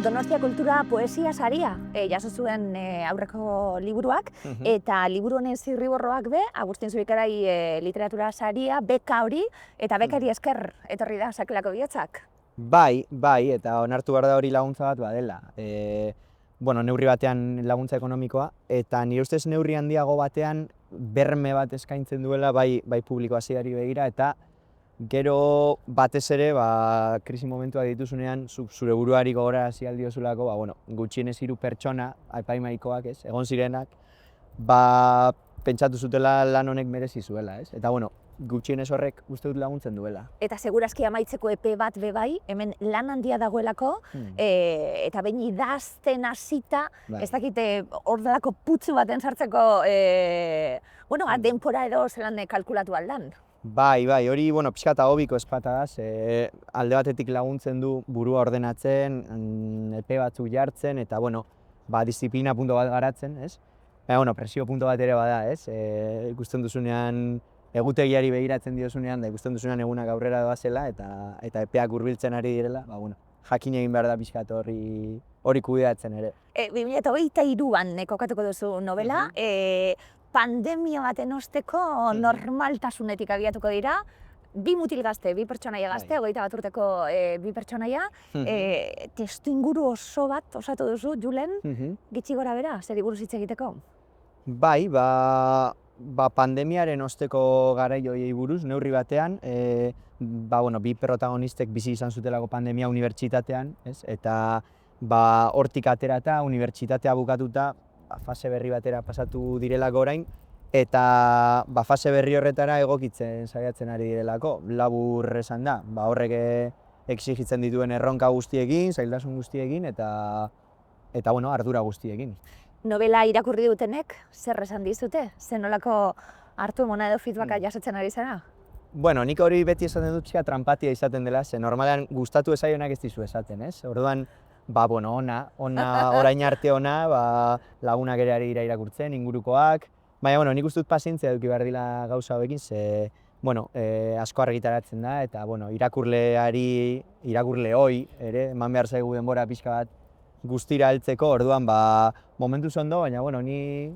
Donostia Kultura Poesia Saria jaso zuen aurreko liburuak, eta liburu honen zirriborroak be, Agustin Zubikarai literatura saria, beka hori, eta bekari esker etorri da Sakelako Bihotzak. Bai, eta onartu behar da hori laguntza bat badela. Neurri batean laguntza ekonomikoa, eta nire ustez neurri handiago batean berme bat eskaintzen duela bai publiko hasiari begira, eta gero batez ere, krisi momentua dituzunean, zure buruari gogorarazi ahal diozulako, gutxienez 3 pertsona, epaimahaikoak, egon zirenak, pentsatu zutela lan honek merezi zuela, eta gutxienez horrek uste dut laguntzen duela. Eta segurazki amaitzeko epe bat bebai, hemen lan handia dagoelako, eta behin idazten hasita, ez dakite hor delako putzu baten sartzeko, denpora edo zelan kalkulatu aldan. Bai, hori pixka eta hobiko espatadaz, alde batetik laguntzen du burua ordenatzen, epe batzuk jartzen, eta disiplina punto bat garatzen, ez? Presio punto bat ere bada, ez? Ikusten duzunean, egutegiari begiratzen diozunean, da ikusten duzunean egunak aurrera doazela, eta epeak hurbiltzen ari direla, jakin egin behar da pixka hori kudeatzen ere. 2023an kokatuko duzu novela, pandemia baten osteko normaltasunetik abiatuko dira, 2 mutil gazte, 2 pertsonaia gazte, 21 urteko 2 pertsonaia, testuinguru oso bat osatu duzu, Julen, gitxi gora bera, zeri buruz hitz egiteko? Bai, pandemiaren osteko garai horiei buruz, neurri batean, 2 protagonistek bizi izan zutelako pandemia unibertsitatean, eta hortik aterata, unibertsitatea bukatuta, fase berri batera pasatu direlako orain, eta fase berri horretara egokitzen saiatzen ari direlako. Labur esan da, horrek exigitzen dituen erronka guztiekin, zailtasun guztiekin, eta ardura guztiekin. Novela irakurri dutenek, zer esan dizute? Zer nolako hartu emona edo feedbacka jasotzen ari zara? Nik hori beti esaten dut trampatia izaten dela, ze normalean gustatu ezaionak ez dizu esaten, ez? Orduan, ona, orain arte ona, lagunak ere ari dira irakurtzen, ingurukoak. Baina, nik uste dut pazientzia eduki behar dila gauza hauekin, ze, asko argitaratzen da, eta, irakurleoi ere, eman behar zaigu denbora pixka bat guztira heltzeko, orduan, momentuz ondo, baina, ni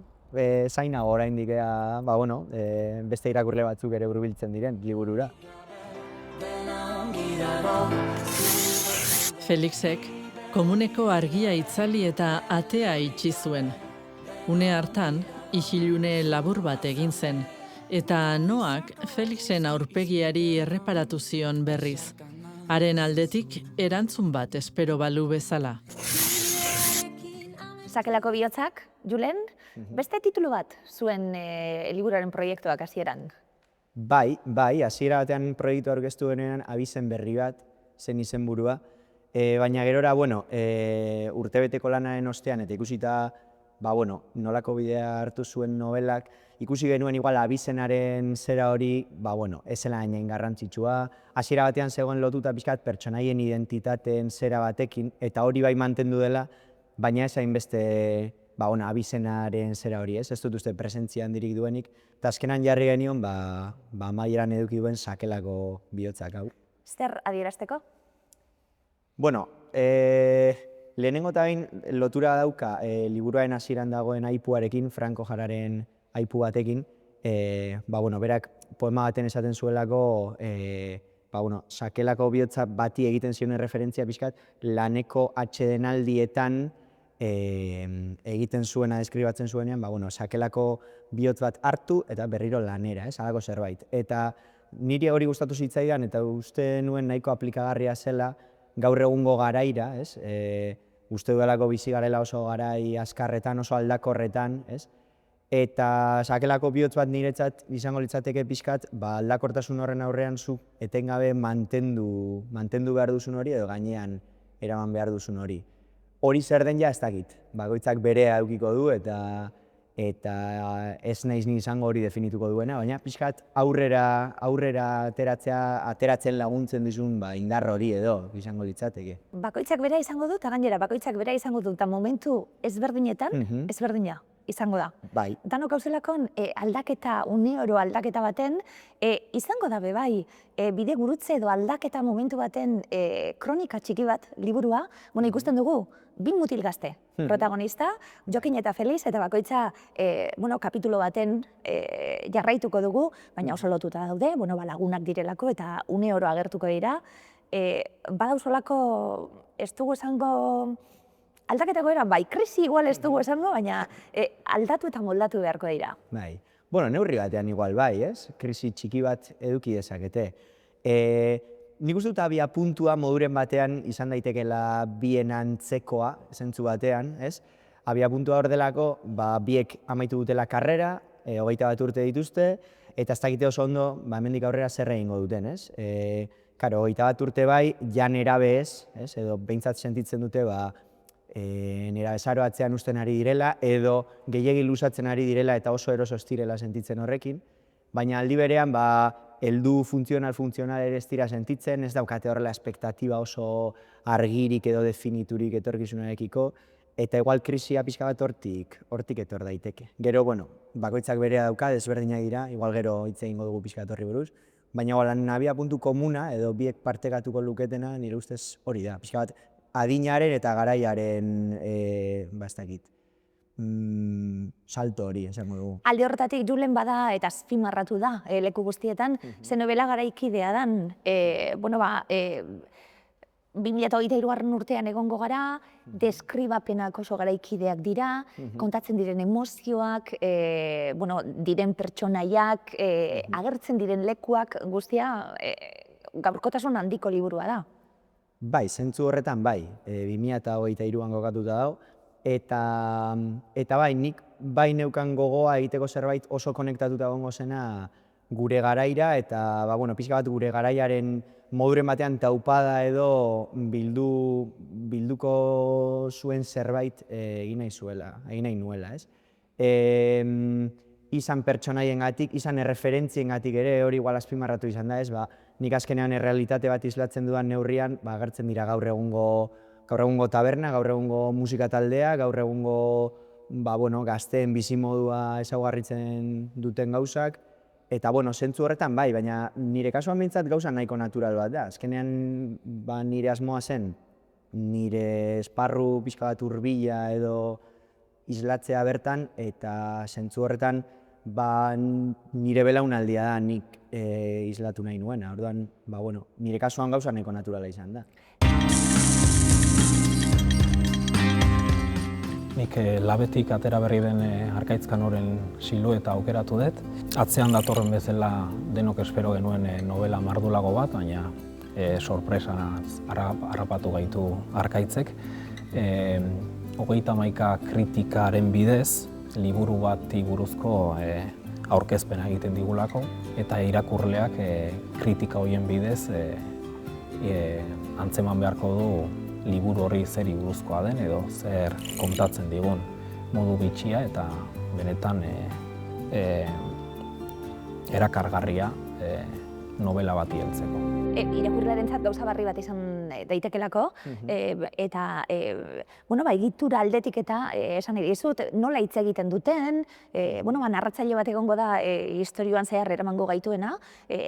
zainago oraindik ea, beste irakurle batzuk ere hurbiltzen diren liburura. Felixek komuneko argia itzali eta atea itxi zuen. Une hartan, isilune labur bat egin zen, eta Noak Felixen aurpegiari erreparatu zion berriz. Haren aldetik erantzun bat espero balu bezala. Sakelako Bihotzak, Julen, beste titulu bat zuen liburuaren proiektuak hasieran? Bai, hasiera batean proiektu aurkeztu denean abizen berri bat, zen izenburua, baina gerora, urtebeteko lanaren ostean, eta ikusita, nolako bidea hartu zuen novelak, ikusi genuen igual abizenaren zera hori, ez zela hain garrantzitsua. Hasiera batean zegoen lotuta pixkat pertsonaien identitateen zera batekin, eta hori bai mantendu dela, baina ez hainbeste abizenaren zera hori, ez dut uste presentzia handirik duenik, eta azkenan jarri genion, amaieran eduki duen Sakelako Bihotzak hau. Zer adierazteko? Lehenengo eta behin lotura dauka liburuaren hasieran dagoen aipuarekin, Franco Jararen aipu batekin, berak poema baten esaten zuelako, Sakelako Bihotza bati egiten zion referentzia pixkat, laneko atsedenaldietan egiten zuena, deskribatzen zuenean, Sakelako Bihotz bat hartu eta berriro lanera, halako zerbait. Eta niri hori gustatu zitzaidan, eta uste nuen nahiko aplikagarria zela, gaur egungo garaira, uste dudalako bizi garela oso garai azkarretan, oso aldakorretan, eta Sakelako Bihotz bat niretzat izango litzateke pixkat, aldakortasun horren aurrean zu etengabe mantendu behar duzun hori, edo gainean eraman behar duzun hori. Hori zer den ja ez dakit, bakoitzak berea edukiko du, eta ez naiz ni izango hori definituko duena, baina pixkat aurrera ateratzen laguntzen dizun indar hori edo izango litzateke. Bakoitzak bera izango du, eta gainera bakoitzak bera izango du, eta momentu ezberdinetan, ezberdina. izango da. Bai. Danok gauzelakon aldaketa, uneoro aldaketa baten, izango da bai, bide gurutze edo aldaketa momentu baten kronika txiki bat, liburua, ikusten dugu, bi mutil gazte, protagonista, Jokin eta Feliz, eta bakoitza kapitulo baten jarraituko dugu, baina oso lotuta daude, lagunak direlako eta uneoro agertuko dira. Badauzolako, ez dugu esango, aldaketako eran, bai, krisi igual ez dugu esango, baina aldatu eta moldatu beharko dira. Bai. Bueno, neurri batean igual bai, ez? Krisi txiki bat eduki dezakete. Nik uste dut abia puntua moduren batean izan daitekeela bien antzekoa, zentzu batean, ez? Abia puntua hor delako, biek amaitu dutela karrera, 21 urte dituzte, eta ez dakite oso ondo, hemendik aurrera zer egingo duten, ez? Karo, 21 urte bai, ja nerabe ez, edo behintzat sentitzen dute, nerabezaroa atzean uzten ari direla, edo gehiegi luzatzen ari direla eta oso eroso ez direla sentitzen horrekin, baina aldi berean, heldu funtzional ere ez dira sentitzen, ez daukate horrela espektatiba oso argirik edo definiturik etorkizunarekiko, eta igual krisia pixka bat hortik etor daiteke. Gero, bakoitzak berea dauka, desberdinak dira, igual gero hitz egingo dugu pixka bat horri buruz, baina abia puntu komuna, edo biek partekatuko luketena, nire ustez hori da, pixka bat adinaren eta garaiaren, ez dakit, salto hori, esango dugu. Alde horretatik Julen bada eta azpimarratu da leku guztietan, ze novela garaikidea dan, 2023 urtean egongo gara, deskribapenak oso garaikideak dira, kontatzen diren emozioak, diren pertsonaiak, agertzen diren lekuak guztia, gaurkotasun handiko liburua da. Bai, zentzu horretan bai, 2023an kokatuta dago, eta bai, nik bai neukan gogoa egiteko zerbait oso konektatuta egongo zena gure garaira, eta pixka bat gure garaiaren moduren batean taupada edo bilduko zuen zerbait egin nahi nuela, ez? Izan pertsonaiengatik, izan erreferentziengatik ere, hori igual azpimarratu izan da, ez? Nik azkenean errealitate bat islatzen dudan neurrian, agertzen dira gaur egungo taberna, gaur egungo musika taldea, gaur egungo gazteen bizimodua ezaugarritzen duten gauzak, eta zentzu horretan bai, baina nire kasuan behintzat gauza nahiko natural bat da. Azkenean nire asmoa zen, nire esparru pixka bat hurbila edo islatzea bertan, eta zentzu horretan nire belaunaldia da nik islatu nahi nuena. Orduan, nire kasuan gauza nahiko naturala izan da. Nik labetik atera berri den Arkaitzkan horren silueta aukeratu dut. Atzean datorren bezala denok espero genuen novela mardulago bat, baina sorpresa harrapatu gaitu Arkaitzek. 31 kritikaren bidez, liburu bati buruzko aurkezpena egiten digulako, eta irakurleak kritika horien bidez antzeman beharko du liburu horri zeri buruzkoa den edo zer kontatzen digun modu bitxia eta benetan erakargarria novela bati heltzeko. Irakurlearentzat gauza barri bat izan daitekelako, eta egitura aldetik eta esan nahi dizut, nola hitz egiten duten, narratzaile bat egongo da istorioan zehar eramango gaituena,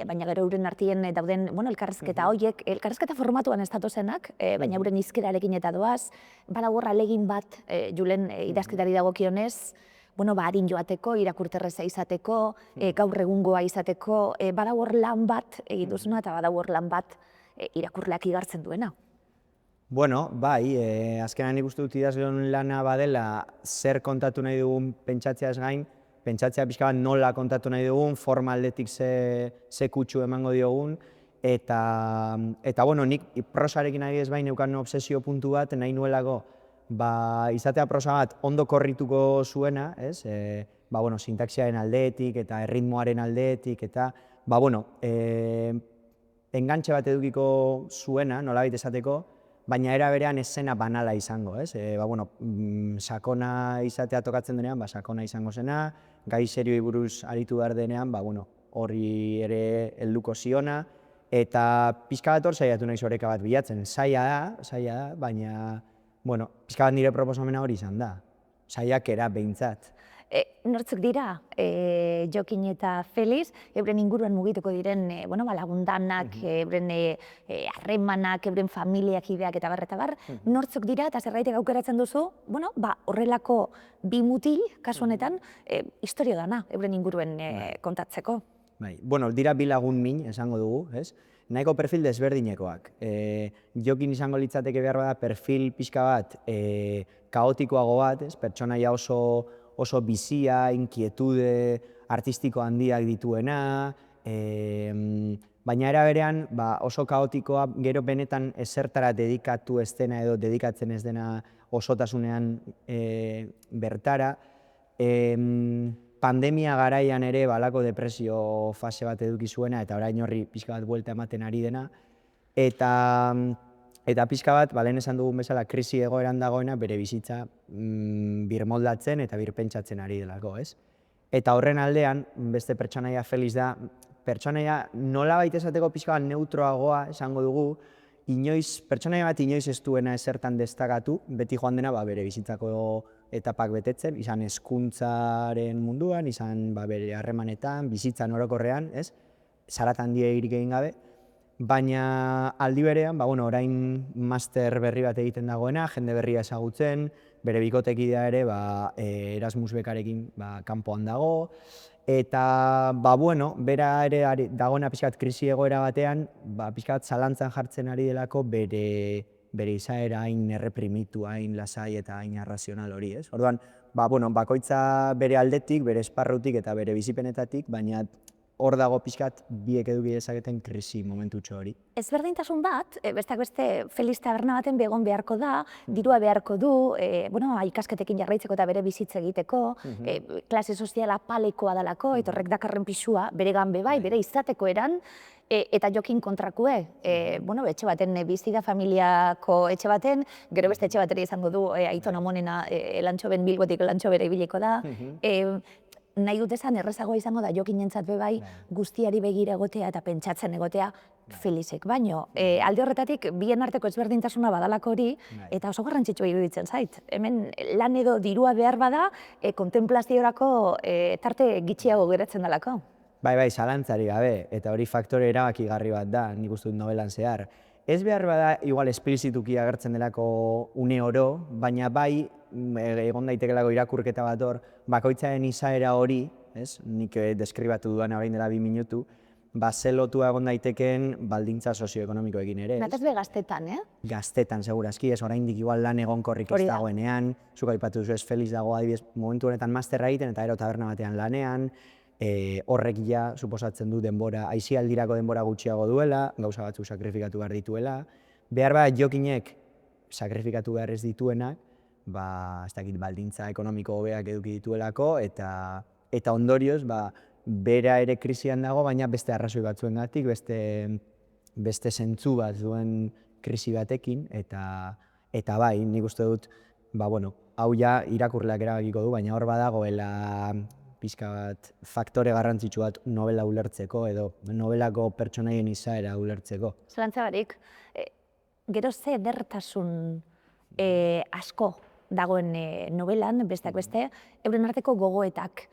baina gero euren artien dauden elkarrizketa horiek, elkarrizketa formatuan ez datozenak, baina euren hizkerarekin eta doaz, badago ahalegin bat Julen idazketari dagokionez, harin joateko, irakurterreza izateko, gaur egungoa izateko, badago lan bat egin duzuna eta badago lan bat irakurleak igartzen duena. Bai, azkenan nik uste dut idazleon lana badela zer kontatu nahi dugun pentsatzeaz gain, pentsatzea pixka bat nola kontatu nahi dugun, forma aldetik ze kutsu emango diogun, eta nik prosarekin adibidez bai neukan obsesio puntu bat nahi nuelako izatea prosa bat ondo korrituko zuena, sintaxiaren aldetik eta erritmoaren aldetik, eta engantxe bat edukiko zuena, nolabait esateko, baina era berean ez zena banala izango, sakona izatea tokatzen denean, sakona izango zena, gai serioi buruz aritu behar denean, horri ere helduko ziona, eta pixka bat hor saiatu nahi oreka bat bilatzen. Zaila da, baina pixka bat nire proposamena hori izan da, saiakera behintzat. Nortzuk dira Jokin eta Feliz, euren inguruan mugituko diren lagundanak, euren harremanak, euren familiak ideak eta bar, nortzuk dira eta zerbaitek aukeratzen duzu, horrelako bi mutil, kasu honetan, historio dana, euren inguruen kontatzeko. Dira bi lagun min, esango dugu, ez? Nahiko perfil desberdinekoak. Jokin izango litzateke behar bada perfil pixka bat kaotikoago bat, pertsonaia oso bizia, inkietude, artistiko handiak dituena, baina era berean oso kaotikoa gero benetan ezertara dedikatu ez dena edo dedikatzen ez dena osotasunean bertara. Pandemia garaian ere balako depresio fase bat eduki zuena eta orain horri pixka bat buelta ematen ari dena. Eta pixka bat, lehen esan dugun bezala, krisi egoeran dagoena bere bizitza birmoldatzen eta birpentsatzen ari delako, ez? Eta horren aldean, beste pertsonaia Feliz da, pertsonaia nolabait esateko pixka bat neutroagoa esango dugu, pertsonaia bat inoiz ez duena ezertan destakatu, beti joan dena bere bizitzako etapak betetzen, izan hezkuntzaren munduan, izan bere harremanetan, bizitzan orokorrean, ez? Zarata handiegirik egin gabe, baina aldi berean, orain master berri bat egiten dagoena, jende berria ezagutzen, bere bikotekidea ere Erasmus bekarekin kanpoan dago, eta bera ere dagoena pixkat krisi egoera batean, pixkat zalantzan jartzen ari delako bere izaera hain erreprimitu, hain lasai eta hain arrazional hori, ez? Orduan, bakoitza bere aldetik, bere esparrutik eta bere bizipenetatik, baina hor dago pixkat biek eduki dezaketen krisi momentutxo hori. Ezberdintasun bat, besteak beste Feliz taberna baten begon beharko da, dirua beharko du, ikasketekin jarraitzeko eta bere bizitza egiteko, klase soziala palekoa dalako, eta horrek dakarren pisua, bere ganbe bai, bere izateko eran, eta Jokin kontrakue, etxe baten, bizi da familiako etxe baten, gero beste etxe bateri izango du, Aiton Amonena Elantxoben Bilbotik Elantxobera ibiliko da, nahi dut esan errezagoa izango da Jokinentzat bai guztiari begira egotea eta pentsatzen egotea Felizek baino. Alde horretatik, bien arteko ezberdintasuna badalako hori, eta oso garrantzitsua iruditzen zait. Hemen lan edo dirua behar bada, kontemplaziorako tarte gitxiago geratzen dalako. Bai, zalantzari gabe, eta hori faktore erabakigarri bat da, nik uste dut novelan zehar. Ez behar bada, igual esplizituki agertzen delako une oro, baina bai, egon daitekelako irakurketa bat hor, bakoitzaren izaera hori, nik deskribatu duan orain dela 2 minutu, ze lotua egon daitekeen baldintza sozioekonomikoekin ere. Nataz be gaztetan, Gaztetan, segurazki, oraindik igual lan egonkorrik ez dagoenean, zuk aipatu duzu Feliz dago adibidez momentu honetan masterra egiten eta gero taberna batean lanean, horrek suposatzen du denbora, aisialdirako denbora gutxiago duela, gauza batzuk sakrifikatu behar dituela, behar bat Jokinek sakrifikatu behar ez dituenak, ez dakit baldintza ekonomiko hobeak eduki dituelako, eta ondorioz, bera ere krisian dago, baina beste arrazoi batzuengatik, beste zentzu bat duen krisi batekin, eta bai, nik uste dut, hau ja irakurleak erabakiko du, baina hor badagoela pixka bat faktore garrantzitsu bat novela ulertzeko edo novelako pertsonaien izaera ulertzeko. Zalantza barik, gero ze edertasun asko dagoen novelan, besteak beste, euren arteko gogoetak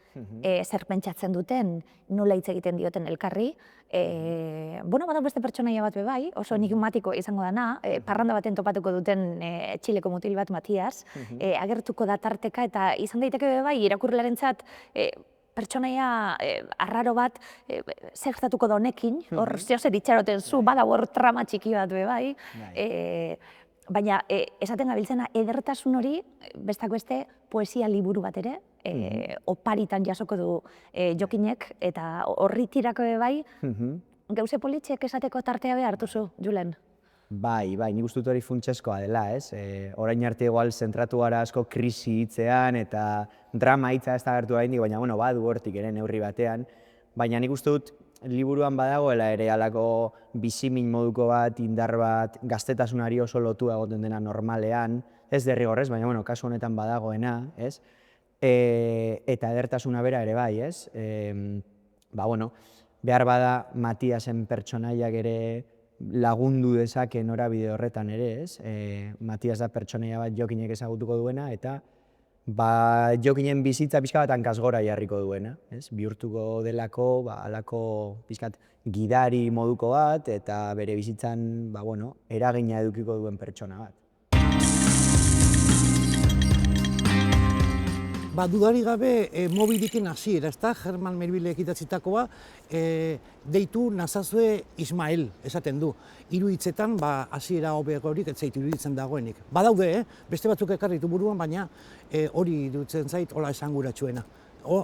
zer pentsatzen duten, nola hitz egiten dioten elkarri. Bada beste pertsonaia bat bai, oso enigmatiko izango dana, parranda baten topatuko duten Txileko mutil bat, Matias, agertuko da tarteka eta izan daiteke bai, irakurlearentzat pertsonaia arraro bat zer gertatuko da honekin, hor zeozer itxaroten zu, badago hor trama txiki bat bai, baina esaten gabiltzena edertasun hori, bestak beste poesia liburu bat ere, oparitan jasoko du Jokinek, eta horri tirako bai, gauze politxek esateko tartea behar hartuzu, Julen? Bai, nik uste dut hori funtsezkoa dela, ez? Orain arte igual zentratu gara asko krisi hitzean eta drama hitza ez da agertu oraindik, baina badu hortik ere neurri batean, baina nik uste dut liburuan badagoela ere halako bizimin moduko bat, indar bat, gaztetasunari oso lotua egoten dena normalean, ez derrigorrez, baina kasu honetan badagoena, ez? Eta edertasuna bera ere bai, ez? Behar bada Matiasen pertsonaiak ere lagundu dezake norabide horretan ere, ez? Matias da pertsonaia bat Jokinek ezagutuko duena, eta jokinen bizitza pixka bat hankasgora jarriko duena, ez? Bihurtuko delako, halako pixkat gidari moduko bat, eta bere bizitzan, eragina edukiko duen pertsona bat. Dudarik gabe, Moby Dicken hasiera, ezta? Herman Melvillek idatzitakoa, deitu nazazue Ismael, esaten du. Hiru hitzetan, hasiera hobegorik ez zait iruditzen dagoenik. Badaude, beste batzuk ekarri ditu buruan, baina hori iruditzen zait hola esanguratsuena.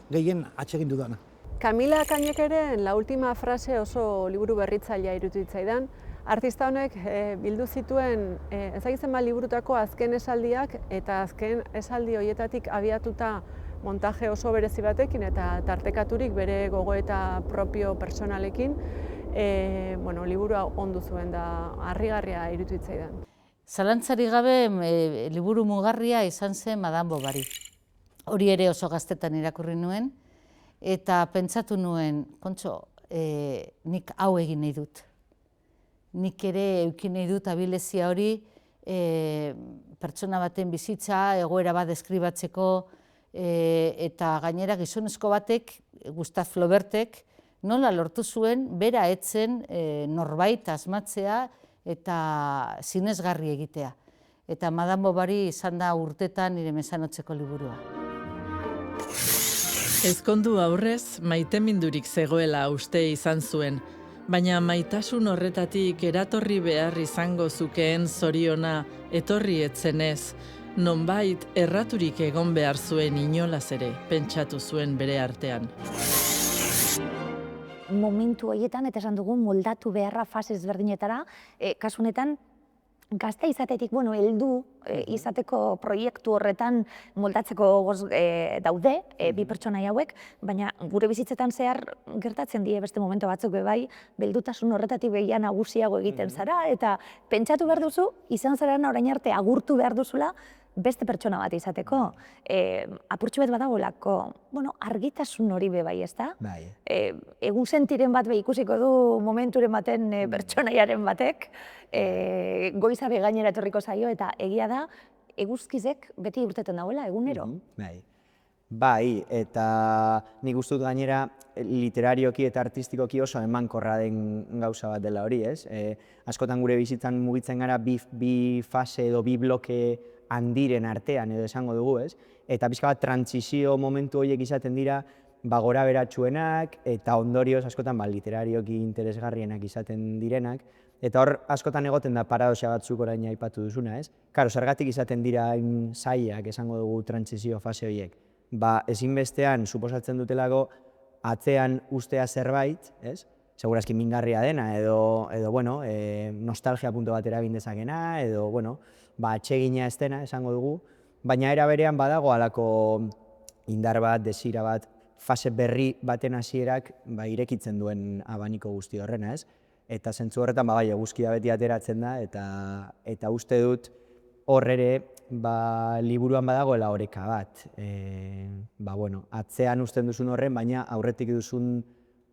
Gehien atsegin dudana. Camila Cañekeren La última frase oso liburu berritzailea iruditzaidan. Artista honek bildu zituen ezagitzen liburutako azken esaldiak eta azken esaldi horietatik abiatuta montaje oso berezi batekin eta tartekaturik bere gogoeta propio personalekin liburua ondu zuen da harrigarria iruditzaidan. Zalantzarik gabe liburu mugarria izan zen Madame Bovary. Hori ere oso gaztetan irakurri nuen eta pentsatu nuen, kontxo, nik hau egin nahi dut. Nik ere eukin nahi dut abilezia hori pertsona baten bizitza, egoera bat deskribatzeko eta gainera gizonezko batek, Gustave Flaubertek, nola lortu zuen bera etzen norbait asmatzea eta sinesgarri egitea. Eta Madame Bovary izan da urtetan nire mesanotzeko liburua. Ezkondu aurrez, maitemindurik zegoela uste izan zuen, baina maitasun horretatik eratorri behar izango zukeen zoriona etorri etzenez, nonbait erraturik egon behar zuen inolaz ere, pentsatu zuen bere artean. Momentu horietan, eta esan dugu, moldatu beharra fase ezberdinetara, kasu honetan, gazte izatetik, heldu izateko proiektu horretan moldatzeko gogoz daude, bi pertsonai hauek, baina gure bizitzetan zehar gertatzen die beste momento batzuk bai, beldutasun horretatik behia nagusiago egiten zara, eta pentsatu behar duzu, izan zarana orain arte agurtu behar duzula, beste pertsona bat izateko. Apurtxo bat badagoelako, argitasun hori bai, ezta? Bai. Egun sentiren bat ikusiko du momenturen baten pertsonaiaren batek, goiza gainera etorriko zaio, eta egia da, eguzkizek beti urteten dagoela, egunero. Bai, eta nik uste dut gainera literarioki eta artistikoki oso emankorra den gauza bat dela hori, ez? Askotan gure bizitzan mugitzen gara bi fase edo bi bloke handiren artean edo esango dugu, ez? Eta pixka bat trantsizio momentu horiek izaten dira gora beratsuenak eta ondorioz askotan literarioki interesgarrienak izaten direnak. Eta hor askotan egoten da paradoxa batzuk orain aipatu duzuna, ez? Karo, zergatik izaten dira hain zailak esango dugu trantsizio fase horiek. Ezinbestean suposatzen dutelako atzean ustea zerbait, ez? Segurazki mingarria dena edo nostalgia punto bat eragin dezakena edo, atsegina ez dena esango dugu, baina era berean badago halako indar bat, desira bat, fase berri baten hasierak irekitzen duen abaniko guzti horrena, ez? Eta zentzu horretan eguzkia beti ateratzen da eta uste dut hor ere liburuan badagoela oreka bat. Atzean uzten duzun horren, baina aurretik duzun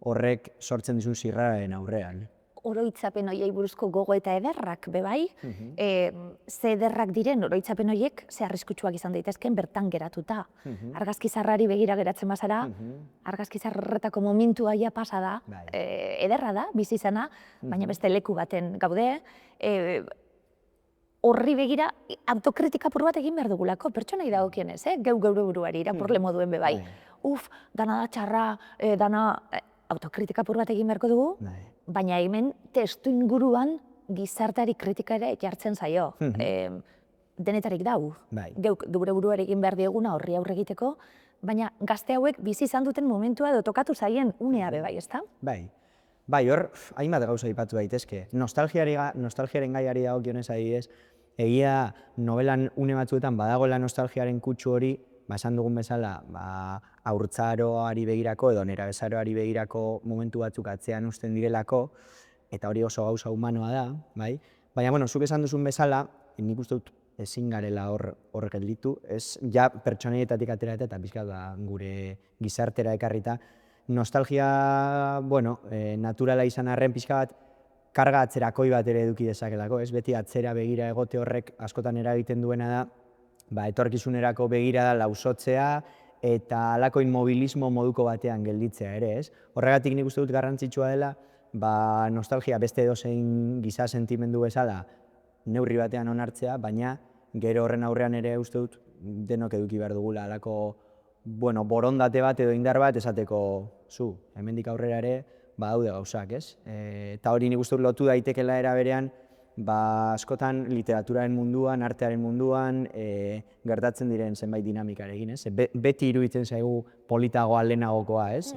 horrek sortzen dizun zirraren aurrean. Oroitzapen horiei buruzko gogo eta ederrak, bai? Ze ederrak diren oroitzapen horiek ze arriskutsuak izan daitezken bertan geratuta. Argazkizarrari begira geratzen bazara, argazkizarretako momentua ja pasa da, ederra da, bizi izana, baina beste leku baten gaude. Horri begira autokritika apur bat egin behar dugulako, pertsonai dagokienez, geure buruari irakurle moduen bai. Dana da txarra, dana autokritika apur bat egin beharko dugu, baina hemen testu inguruan gizarteari kritika ere jartzen zaio. Denetarik dau. Geuk gure buruari egin behar dieguna horri aurre egiteko, baina gazte hauek bizi izan duten momentua edo tokatu zaien unea bai, ezta? Bai, hor, hainbat gauza aipatu daitezke. Nostalgiaren gaiari dagokionez adibidez, egia novelan une batzuetan badagoela nostalgiaren kutsu hori, esan dugun bezala, haurtzaroari begirako edo nerabezaroari begirako momentu batzuk atzean uzten direlako, eta hori oso gauza humanoa da, bai? Baina, zuk esan duzun bezala, nik uste dut ezin garela hor gelditu, ez ja pertsonaietatik atera eta pixka gure gizartera ekarrita, nostalgia, naturala izan arren pixka bat, karga atzerakoi bat ere eduki dezakelako, ez? Beti atzera begira egote horrek askotan eragiten duena da, etorkizunerako begirada lausotzea eta halako inmobilismo moduko batean gelditzea ere, ez? Horregatik nik uste dut garrantzitsua dela, nostalgia beste edozein giza sentimendu bezala neurri batean onartzea, baina gero horren aurrean ere uste dut denok eduki behar dugula halako borondate bat edo indar bat esateko hemendik aurrera ere badaude gauzak, ez? Eta hori nik uste dut lotu daitekela era berean askotan literaturaren munduan, artearen munduan gertatzen diren zenbait dinamikarekin, ez? Beti iruditzen zaigu politagoa lehenagokoa, ez?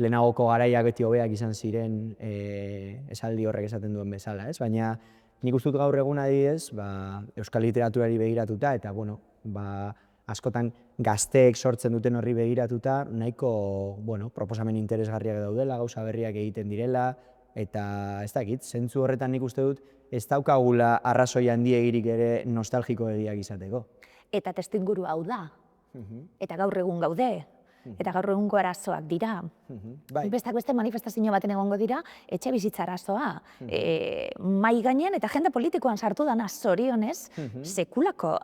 Lehenagoko garaiak beti hobeak izan ziren esaldi horrek esaten duen bezala, ez? Baina nik uste dut gaur egun adibidez, euskal literaturari begiratuta eta, askotan gazteek sortzen duten horri begiratuta, nahiko, proposamen interesgarriak daudela, gauza berriak egiten direla, eta ez dakit, zentzu horretan nik uste dut, ez daukagula arrazoi handiegirik ere nostalgikoegiak izateko. Eta testuinguru hau da, eta gaur egun gaude, eta gaur egungo arazoak dira. Bestak beste manifestazio baten egongo dira, etxe bizitza arazoa. Mai gainen eta jende politikoan sartu dana zorionez, sekulako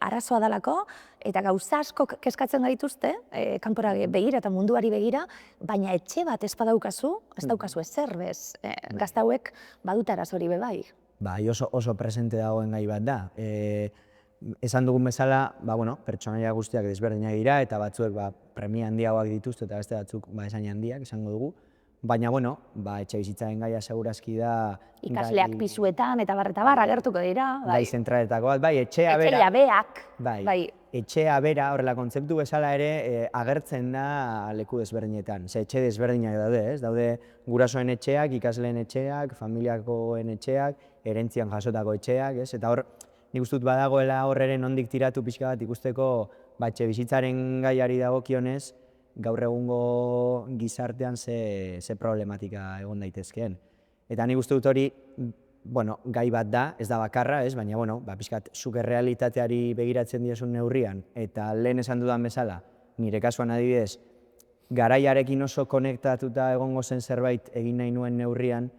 arazoa dalako, eta gauza asko kezkatzen gaituzte, kanpora begira eta munduari begira, baina etxe bat ez badaukazu, ez daukazu ezer bez, gazte hauek badute arazori bebai. Bai, oso presente dagoen gai bat da. Esan dugun bezala, pertsonaia guztiak desberdinak dira, eta batzuek premia handiagoak dituzte eta beste batzuk esain handiak, esango dugu. Baina, etxe bizitzaren gaia segurazki da... Ikasleak pisuetan eta bar agertuko dira. Gai zentraletako bat, etxea bera... Etxeabeak. Etxea bera, horrela kontzeptu bezala ere, agertzen da leku desberdinetan. Ze etxe desberdinak daude, ez? Daude gurasoen etxeak, ikasleen etxeak, familiakoen etxeak, erentzian jasotako etxeak, ez? Eta hor, nik uste dut badagoela horreren nondik tiratu pixka bat ikusteko etxe bizitzaren gaiari dagokionez, gaur egungo gizartean ze problematika egon daitezkeen. Eta nik uste dut hori, gai bat da, ez da bakarra, ez? Baina, pixkat, zuk errealitateari begiratzen diezun neurrian, eta lehen esan dudan bezala, nire kasuan adibidez, garaiarekin oso konektatuta egongo zen zerbait egin nahi nuen neurrian,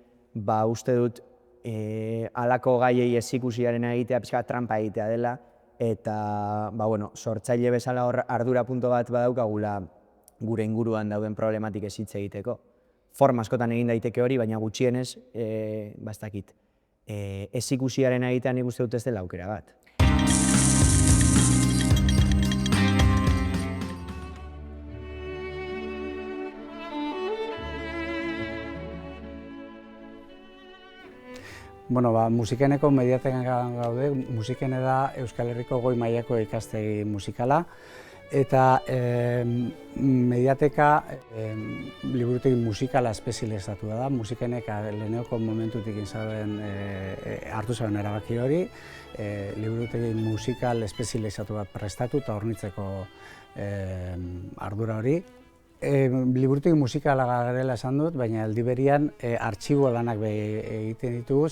uste dut, halako gaiei ez ikusiaren egitea, pixka trampa egitea dela, eta, sortzaile bezala hor ardura punto bat badaukagula gure inguruan dauden problematik ez hitz egiteko. Forma askotan egin daiteke hori, baina gutxienez, ez dakit, ez ikusiaren egitea nik uste dut ez dela aukera bat. Musikeneko mediatekan gaude, musikene da Euskal Herriko goi mailako ikastegi musikala, eta mediateka liburutegi musikala espezializatua da. Musikenek leheneko momentutik hartu zuen erabaki hori, liburutegi musikal espezializatu bat prestatu eta hornitzeko ardura hori. Liburutegi musikala garela esan dut, baina aldi berian artxibo lanak egiten ditugu,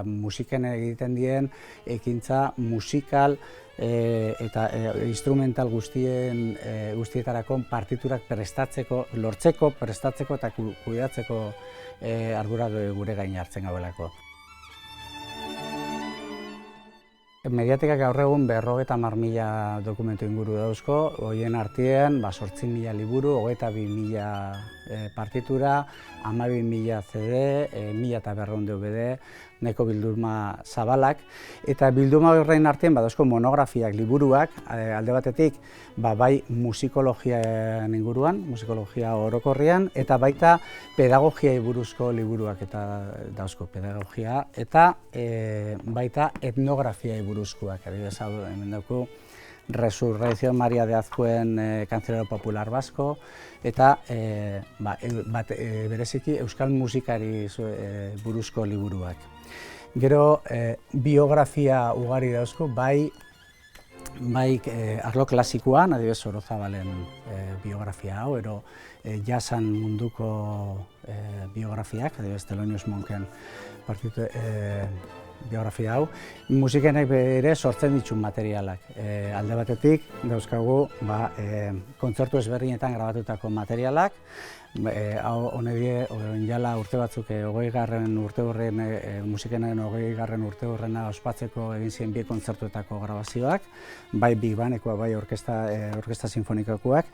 musiken egiten dien ekintza musikal eta instrumental guztietarako partiturak lortzeko, prestatzeko eta kudeatzeko ardura gure gain hartzen gauelako. Mediatekak gaur egun 50.000 dokumentu inguru dauzko, horien artean 8.000 liburu, 22.000 partitura, 12.000 CD, 1.200 DVD, neko bilduma zabalak. Eta bilduma horrein artean badauzko monografiak, liburuak, alde batetik bai musikologian inguruan, musikologia orokorrean, eta baita pedagogiai buruzko liburuak eta dauzko pedagogia, eta baita etnografiai buruzkoak. Adibidez, hemen dauku Resurrección María de Azkuen Cancionero Popular Vasco, eta bereziki euskal musikari buruzko liburuak. Gero biografia ugari dauzko, bai arlo klasikoan, adibidez Orozabalen biografia hau, ero jazzan munduko biografiak, adibidez Thelonious Monken biografia hau, musikenek ere sortzen ditun materialak. Alde batetik dauzkagu kontzertu ezberdinetan grabatutako materialak, Hau honedie, jala urte batzuk, 20. urte horren, musikenaren 20. urte horrena ospatzeko egin ziren bi kontzertuetako grabazioak, bai Big Bandekoak, bai orkesta sinfonikokoak,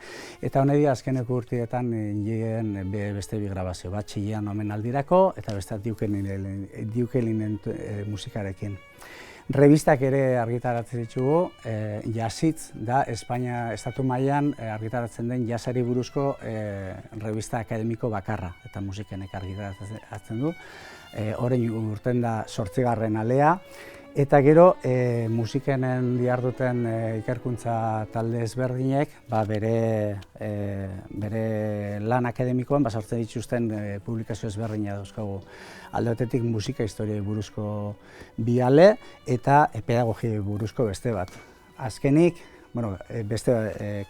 eta honedie azkeneko urteetan egin beste bi grabazio, bat Txillean omenaldirako eta beste Duke Ellington musikarekin. Revistak ere argitaratzen ditugu, Jazzitz da Espainia estatu mailan argitaratzen den jazzari buruzko revista akademiko bakarra, eta musikenek argitaratzen du. Orain urten da 8. alea, eta gero musikenen diharduten ikerkuntza talde ezberdinek bere lan akademikoan sortzen dituzten publikazio ezberdina dauzkagu. Alde batetik musika historiai buruzko bi ale eta pedagogiai buruzko beste bat. Azkenik, beste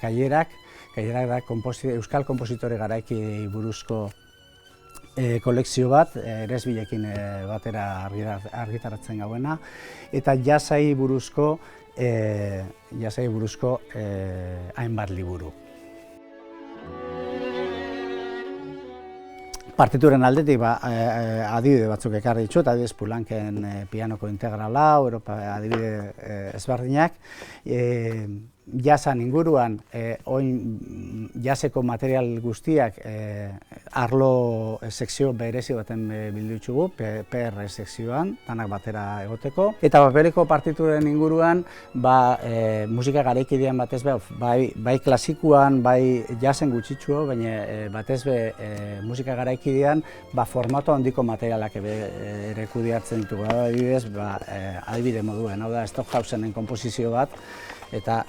kailerak da euskal konpositore garaiki buruzko kolekzio bat, eresbilekin batera argitaratzen gauena, eta jazzai buruzko hainbat liburu. Partituren aldetik adibide batzuk ekarri ditut, adibidez Poulencen pianoko integrala, Europa adibide ezberdinak. Jazzan inguruan, oin jazzeko material guztiak arlo sekzio berezi baten bildu ditugu, PR sekzioan, danak batera egoteko. Eta papereko partituren inguruan, musika garaikidean batez bai klasikuan, bai jazzen gutxitxu, baina batez musika garaikidean formatu handiko materialak ere kudeatzen ditugu. Adibidez, adibide moduen, hau da Stockhausenen konposizio bat, eta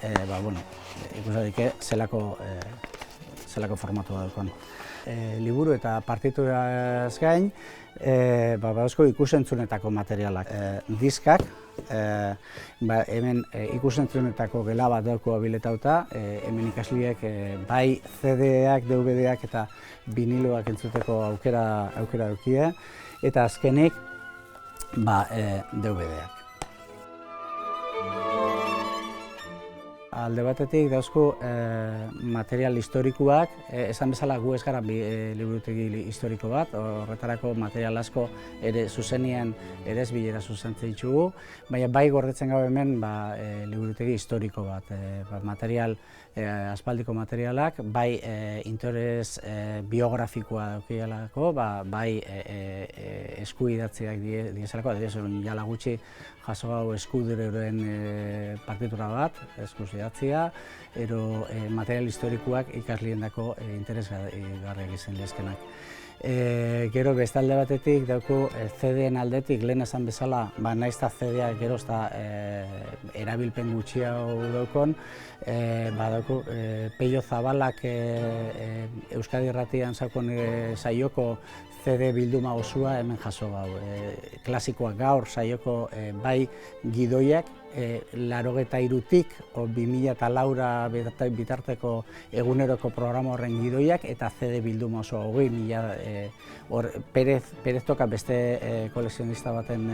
ikusarik zelako formatua daukan. Liburu eta partituraz gain, badauzko ikusentzunetako materialak. Diskak, hemen ikusentzunetako gela bat dauko abiletauta, hemen ikasliek bai CD-ak, DVD-ak eta viniloak entzuteko aukera daukie, eta azkenik DVD-ak. Alde batetik dauzko material historikoak, esan bezala gu ez gara liburutegi historiko bat, horretarako material asko ere zuzenien eresbilera zuzentzen ditugu, baina bai gordetzen gau hemen liburutegi historiko bat, aspaldiko materialak, bai interes biografikoa daukielako, bai eskuidatziak dieselako, adibidez, jala gutxi jaso gau Eskuderoren partitura bat, eskuz idatzia, ero material historikoak ikasliendako interesgarriak izan lehizkenak. Gero beste alde batetik dauko CD-en aldetik, lehen esan bezala, nahiz eta CD-ak gero erabilpen gutxiago daukon, dauko Pello Zabalak Euskadi Irratian zaukon saioko CD bilduma osua hemen jaso gau. Klasikoak gaur saioko bai gidoiak, 83tik 2004 bitarteko eguneroko programa horren gidoiak eta CD bilduma osoa 20.000 Perez toka beste kolekzionista baten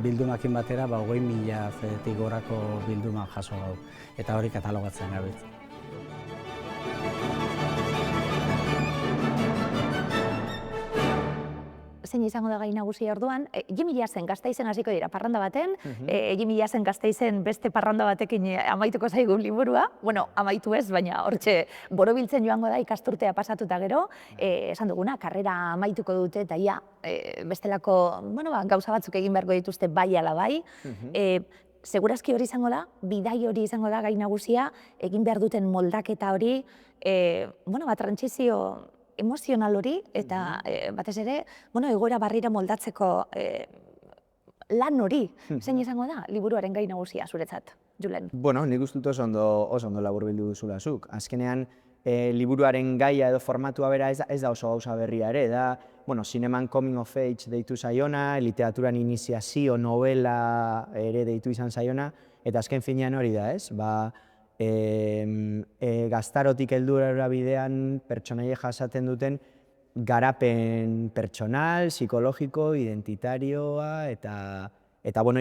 bildumakin batera 20.000 CD-tik gorako bilduma jaso gau. Eta hori katalogatzen gabit. Zein izango da gai nagusia orduan, Jimmy Jazzen Gasteizen hasiko dira parranda baten, Jimmy Jazzen Gasteizen beste parranda batekin amaituko zaigu liburua, amaitu ez, baina hortxe borobiltzen joango da ikasturtea pasatuta gero, esan duguna, karrera amaituko dute eta bestelako gauza batzuk egin beharko dituzte bai ala bai. Segurazki hori izango da, bidai hori izango da gai nagusia, egin behar duten moldaketa hori, trantsizio emozional hori, eta batez ere, egoera barrira moldatzeko lan hori. Zein izango da, liburuaren gai nagusia zuretzat, Julen? Nik uste dut oso ondo laburbildu duzula zuk. Azkenean, liburuaren gaia edo formatua bera ez da oso gauza berria ere, da, zineman coming of age deitu zaiona, literaturan iniziazio, novela ere deitu izan zaiona, eta azken finean hori da, ez? Gaztarotik heldura bidean pertsonaia jasaten duten garapen pertsonal, psikologiko, identitarioa eta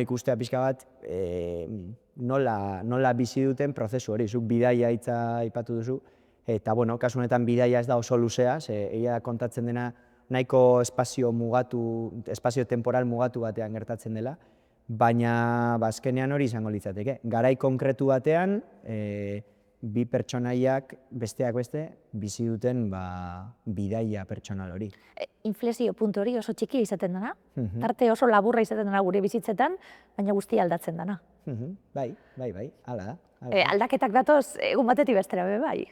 ikustea pixka bat nola bizi duten prozesu hori. Zuk bidaia hitza aipatu duzu, Eta, bueno, kasu honetan bidaia ez da oso luzea, egia kontatzen dena nahiko espazio temporal mugatu batean gertatzen dela, baina azkenean hori izango litzateke. Garai konkretu batean, bi pertsonaiak besteak beste bizi duten bidaia pertsonal hori. Inflexio puntu hori oso txikia izaten dena, tarte oso laburra izaten dena gure bizitzetan, baina guztia aldatzen dena. Bai, hala da. Aldaketak datoz egun batetik bestera be bai.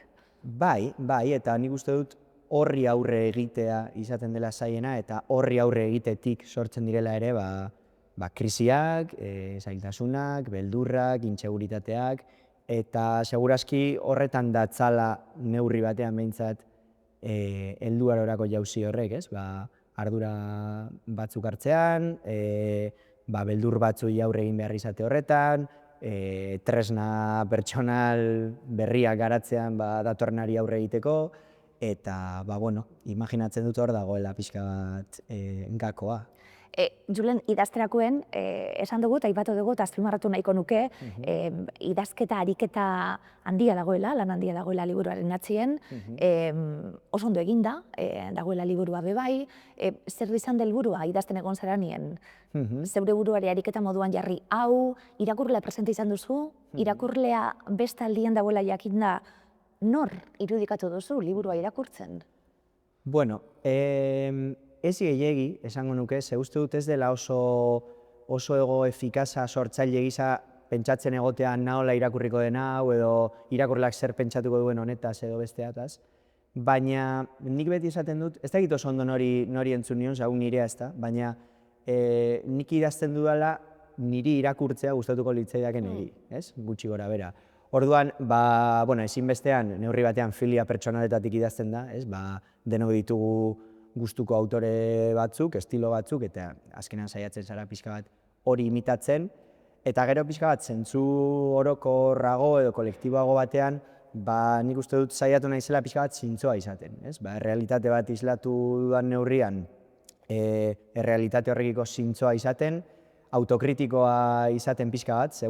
Bai, eta nik uste dut horri aurre egitea izaten dela zaiena, eta horri aurre egitetik sortzen direla ere krisiak, zailtasunak, beldurrak, inseguritateak, eta segurazki horretan datzala neurri batean behintzat helduarorako jauzi horrek, ez? Ardura batzuk hartzean, beldur batzui aurre egin behar izate horretan, tresna pertsonal berriak garatzean datorrenari aurre egiteko, eta, imaginatzen dut hor dagoela pixka bat gakoa. Julen, idazterakoen, esan dugu, eta aipatu dugu, eta azpimarratu nahiko nuke, idazketa ariketa handia dagoela, lan handia dagoela liburuaren atzien, oso ondo eginda, dagoela liburua bebai, zer izan del burua idazten egon zaranien, zeure buruari ariketa moduan jarri, hau, irakurlea presente izan duzu, irakurlea bestaldien dagoela jakinda, nor irudikatu duzu liburua irakurtzen? Bueno, ez gehiegi, esango nuke, ze uste dut ez dela oso ego efikaza sortzaile gisa pentsatzen egotean nahola irakurriko den hau, edo irakurleak zer pentsatuko duen honetaz edo besteataz. Baina nik beti esaten dut, ez dakit oso ondo nori entzun nion, hau nirea ez da, baina nik idazten dudala niri irakurtzea gustatuko litzaidaken egi, ez? Gutxi gora bera. Orduan, ezinbestean, neurri batean filia pertsonaletatik idazten da, ez? Denok ditugu gustuko autore batzuk, estilo batzuk, eta azkenean saiatzen zara pixka bat hori imitatzen, eta gero pixka bat zentzu orokorrago edo kolektiboago batean, nik uste dut saiatu naizela pixka bat zintzoa izaten, ez? Errealitate bat islatu dudan neurrian, errealitate horrekiko zintzoa izaten, autokritikoa izaten pixka bat, ze,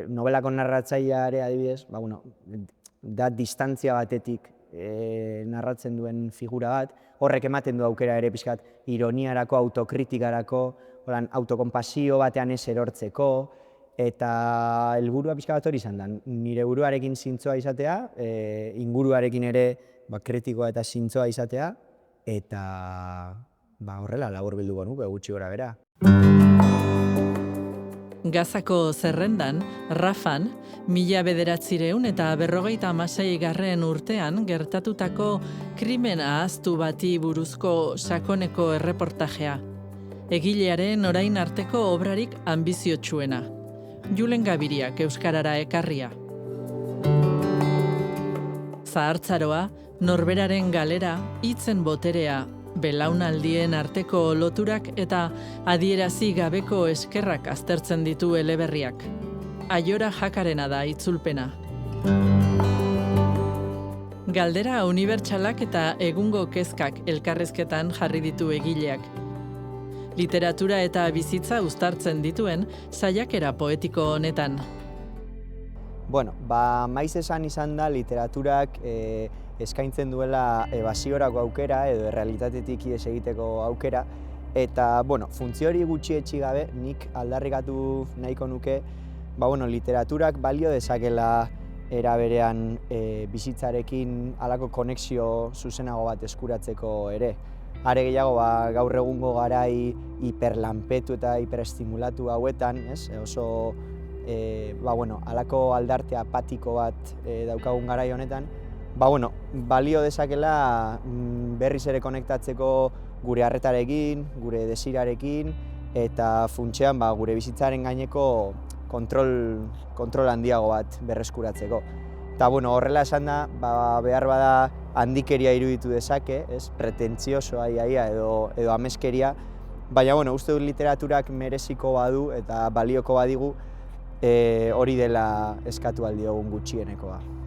novelako narratzaileare adibidez, da distantzia batetik narratzen duen figura bat, horrek ematen du aukera ere pixkat ironiarako, autokritikarako, autokonpasio batean ez erortzeko, eta helburua pixka bat hori izan da, nire buruarekin zintzoa izatea, inguruarekin ere kritikoa eta zintzoa izatea, eta horrela laburbilduko nuke gutxi gora bera. Gazako zerrendan, Rafan, 1956 urtean gertatutako krimen ahaztu bati buruzko sakoneko erreportajea. Egilearen orain arteko obrarik anbiziotsuena. Julen Gabiriak euskarara ekarria. Zahartzaroa, norberaren galera, hitzen boterea, belaunaldien arteko loturak eta adierazi gabeko eskerrak aztertzen ditu eleberriak. Aiora Jakarena da itzulpena. Galdera unibertsalak eta egungo kezkak elkarrezketan jarri ditu egileak. Literatura eta bizitza uztartzen dituen saiakera poetiko honetan. Maiz esan izan da literaturak eskaintzen duela ebasiorako aukera edo errealitatetik ihes egiteko aukera, eta funtzio hori gutxietsi gabe nik aldarrikatu nahiko nuke literaturak balio dezakela era berean bizitzarekin halako konexio zuzenago bat eskuratzeko ere. Are gehiago gaur egungo garai hiperlanpetu eta hiperestimulatu hauetan, oso halako aldarte apatiko bat daukagun garai honetan, balio dezakela berriz ere konektatzeko gure harretarekin, gure desirarekin, eta funtsean gure bizitzaren gaineko kontrol handiago bat berreskuratzeko. Eta horrela esan da, behar bada handikeria iruditu dezake, pretentziosoa edo ameskeria, baina uste dut literaturak mereziko badu eta balioko badigu hori dela eskatu aldiogun gutxienekoa.